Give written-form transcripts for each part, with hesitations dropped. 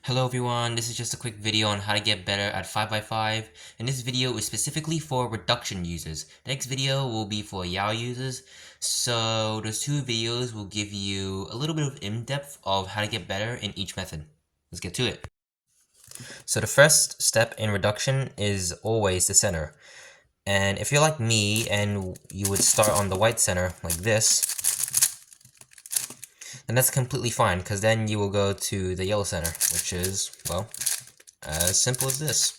Hello everyone, this is just a quick video on how to get better at 5x5, and this video is specifically for reduction users. The next video will be for Yao users, so those two videos will give you a little bit of in-depth of how to get better in each method. Let's get to it. So the first step in reduction is always the center. And if you're like me and you would start on the white center like this, then that's completely fine, because then you will go to the yellow center, which is, well, as simple as this.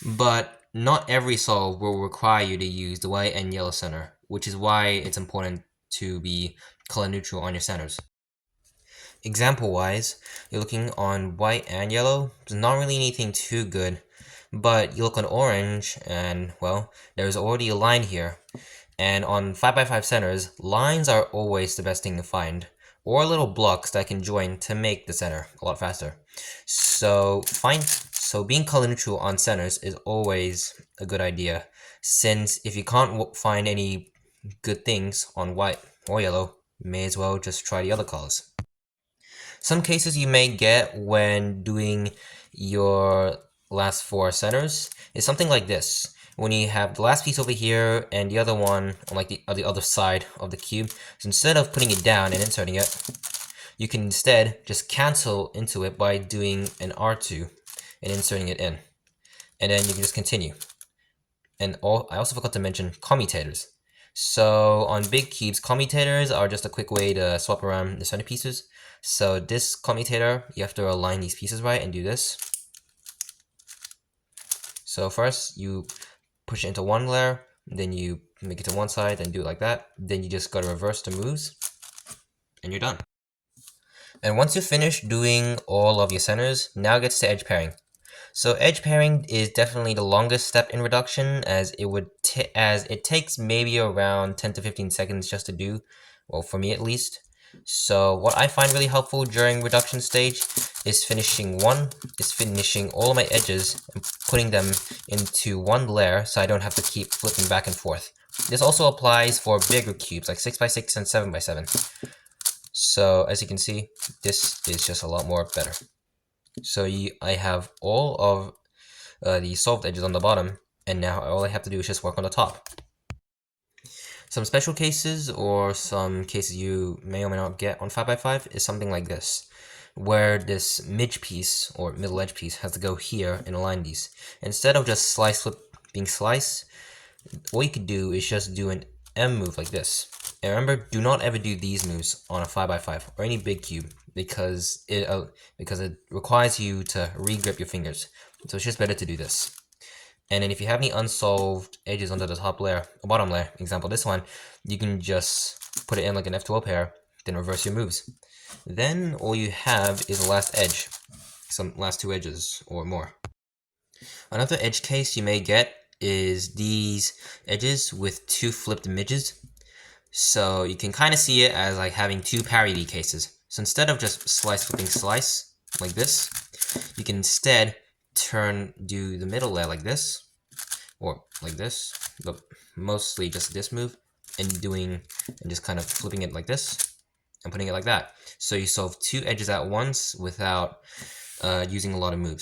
But not every solve will require you to use the white and yellow center, which is why it's important to be color neutral on your centers. Example-wise, you're looking on white and yellow, there's not really anything too good, but you look on orange and, well, there's already a line here. And on 5x5 centers, lines are always the best thing to find, or little blocks that can join to make the center a lot faster. So being color neutral on centers is always a good idea, since if you can't find any good things on white or yellow, you may as well just try the other colors. Some cases you may get when doing your last four centers is something like this. When you have the last piece over here and the other one on like the other side of the cube, so instead of putting it down and inserting it, you can instead just cancel into it by doing an R2 and inserting it in. And then you can just continue. And I also forgot to mention commutators. So on big cubes, commutators are just a quick way to swap around the center pieces. So this commutator, you have to align these pieces right and do this. So first you push it into one layer, then you make it to one side and do it like that. Then you just gotta reverse the moves and you're done. And once you're finished doing all of your centers, now it gets to edge pairing. So edge pairing is definitely the longest step in reduction, as it takes maybe around 10 to 15 seconds just to do, well, for me at least. So what I find really helpful during reduction stage is finishing all of my edges and putting them into one layer so I don't have to keep flipping back and forth. This also applies for bigger cubes like 6x6 and 7x7. So as you can see, this is just a lot more better. So I have all of the solved edges on the bottom, and now all I have to do is just work on the top. Some special cases, or some cases you may or may not get on 5x5, is something like this, where this midge piece, or middle edge piece, has to go here and align these. Instead of just slice flip being slice, what you could do is just do an M move like this. And remember, do not ever do these moves on a 5x5 or any big cube, because it requires you to re-grip your fingers. So it's just better to do this. And then if you have any unsolved edges under the top layer, or bottom layer, example this one, you can just put it in like an F12 pair, then reverse your moves. Then all you have is the last edge, some last two edges or more. Another edge case you may get is these edges with two flipped midges. So you can kind of see it as like having two parity cases. So instead of just slice flipping slice like this, you can instead do the middle layer like this, or like this, but mostly just this move, and just kind of flipping it like this and putting it like that. So you solve two edges at once without using a lot of moves.